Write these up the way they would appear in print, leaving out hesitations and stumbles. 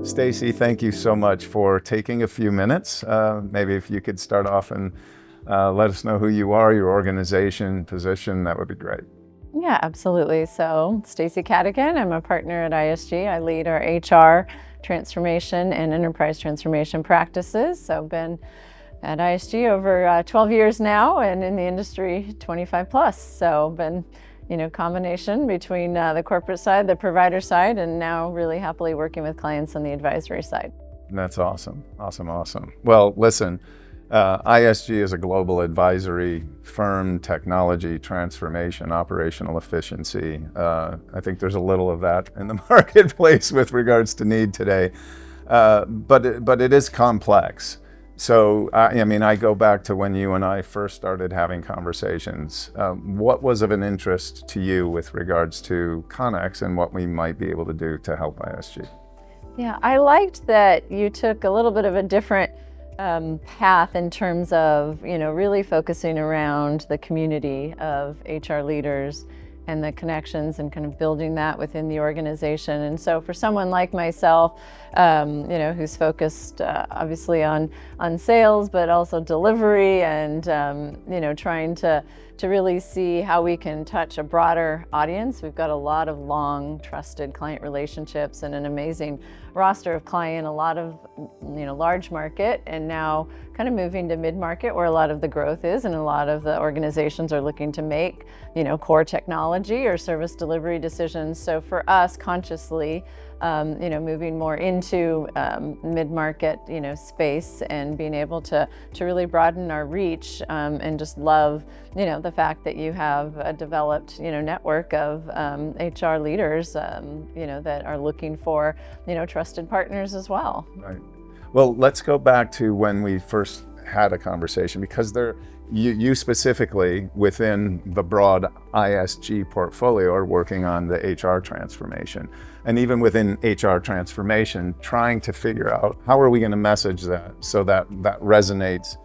Stacy, thank you so much for taking a few minutes. Maybe if you could start off and let us know who you are, your organization, position, that would be great. Yeah, absolutely. So, Stacy Cadigan, I'm a partner at ISG. I lead our HR transformation and enterprise transformation practices. So, I've been at ISG over 12 years now, and in the industry 25 plus. So, been combination between the corporate side, the provider side, and now really happily working with clients on the advisory side. That's awesome. Awesome. Well, listen, ISG is a global advisory firm, technology, transformation, operational efficiency. I think there's a little of that in the marketplace with regards to need today, but it is complex. So, I go back to when you and I first started having conversations. What was of an interest to you with regards to Connex and what we might be able to do to help ISG? Yeah, I liked that you took a little bit of a different path in terms of, really focusing around the community of HR leaders and the connections and kind of building that within the organization. And so for someone like myself, who's focused obviously on sales, but also delivery and, trying to really see how we can touch a broader audience. We've got a lot of long, trusted client relationships and an amazing roster of client, a lot of, large market, and now kind of moving to mid-market where a lot of the growth is and a lot of the organizations are looking to make, core technology or service delivery decisions. So for us, consciously, moving more into mid-market, space and being able to really broaden our reach and just love, the fact that you have a developed, network of HR leaders, that are looking for, trusted partners as well. Right. Well, let's go back to when we first had a conversation, because you specifically within the broad ISG portfolio are working on the HR transformation. And even within HR transformation, trying to figure out how are we going to message that so that resonates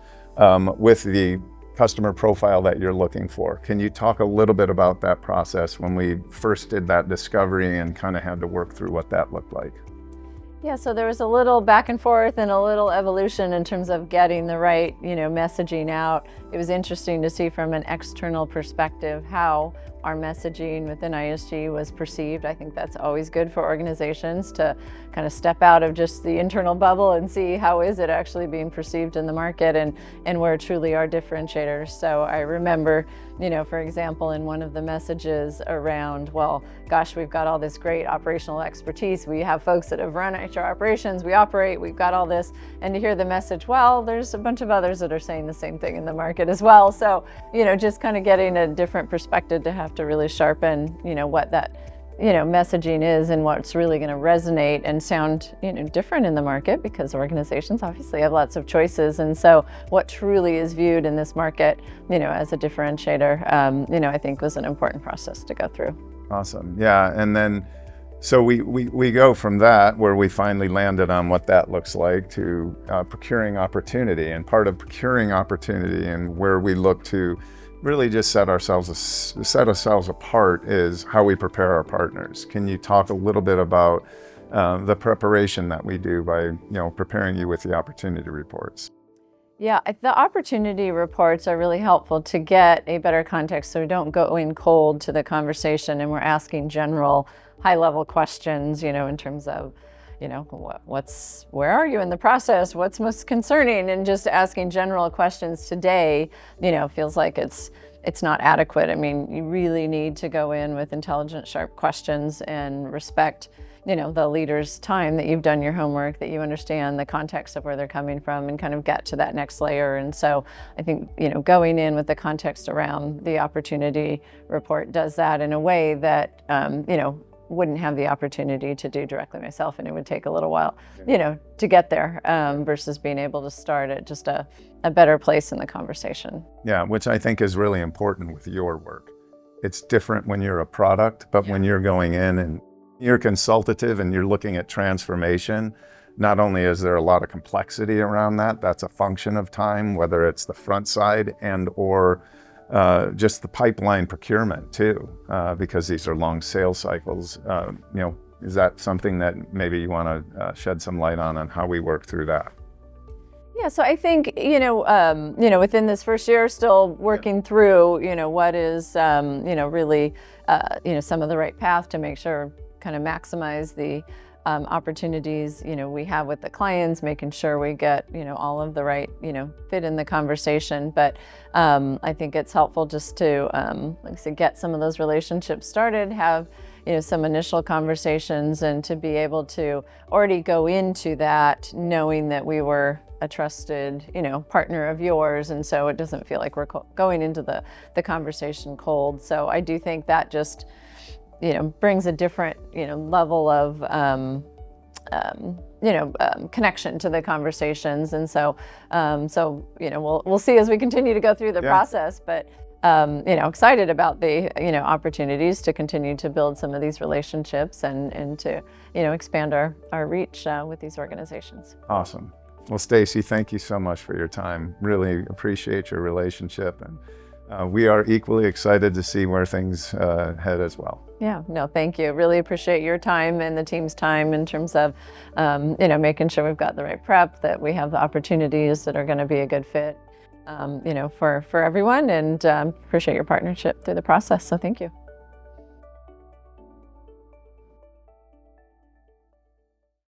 with the customer profile that you're looking for. Can you talk a little bit about that process when we first did that discovery and kind of had to work through what that looked like? Yeah, so there was a little back and forth and a little evolution in terms of getting the right, messaging out. It was interesting to see from an external perspective how our messaging within ISG was perceived. I think that's always good for organizations to kind of step out of just the internal bubble and see how is it actually being perceived in the market and where truly are differentiators. So I remember, for example, in one of the messages around, well, gosh, we've got all this great operational expertise. We have folks that have run HR operations, we operate, we've got all this. And to hear the message, well, there's a bunch of others that are saying the same thing in the market as well. So, just kind of getting a different perspective to have to really sharpen, what that, messaging is and what's really going to resonate and sound, different in the market, because organizations obviously have lots of choices. And so what truly is viewed in this market, as a differentiator, I think was an important process to go through. Awesome. Yeah. And then, so we go from that, where we finally landed on what that looks like, to procuring opportunity. And part of procuring opportunity and where we look to really just set ourselves apart is how we prepare our partners. Can you talk a little bit about the preparation that we do by preparing you with the opportunity reports? Yeah, the opportunity reports are really helpful to get a better context, so we don't go in cold to the conversation and we're asking general high-level questions, in terms of, where are you in the process? What's most concerning? And just asking general questions today, feels like it's not adequate. I mean, you really need to go in with intelligent, sharp questions and respect, the leader's time, that you've done your homework, that you understand the context of where they're coming from and kind of get to that next layer. And so I think, going in with the context around the opportunity report does that in a way that, wouldn't have the opportunity to do directly myself, and it would take a little while, to get there, versus being able to start at just a better place in the conversation. Yeah, which I think is really important with your work. It's different when you're a product, but when you're going in and you're consultative and you're looking at transformation, not only is there a lot of complexity around that, that's a function of time, whether it's the front side and or just the pipeline procurement too, because these are long sales cycles. Is that something that maybe you want to shed some light on how we work through that? Yeah, so I think, within this first year, still working through, what is, really, some of the right path to make sure kind of maximize the opportunities, we have with the clients, making sure we get, all of the right, fit in the conversation. But I think it's helpful just to, like I said, get some of those relationships started, have, some initial conversations, and to be able to already go into that knowing that we were a trusted, partner of yours, and so it doesn't feel like we're going into the conversation cold. So I do think that just, brings a different, level of, connection to the conversations, and so, we'll see as we continue to go through the process, but. Excited about the opportunities to continue to build some of these relationships and to expand our reach with these organizations. Awesome. Well, Stacy, thank you so much for your time. Really appreciate your relationship, and we are equally excited to see where things head as well. Yeah, no, thank you. Really appreciate your time and the team's time in terms of making sure we've got the right prep, that we have the opportunities that are going to be a good fit. For everyone, and appreciate your partnership through the process. So thank you.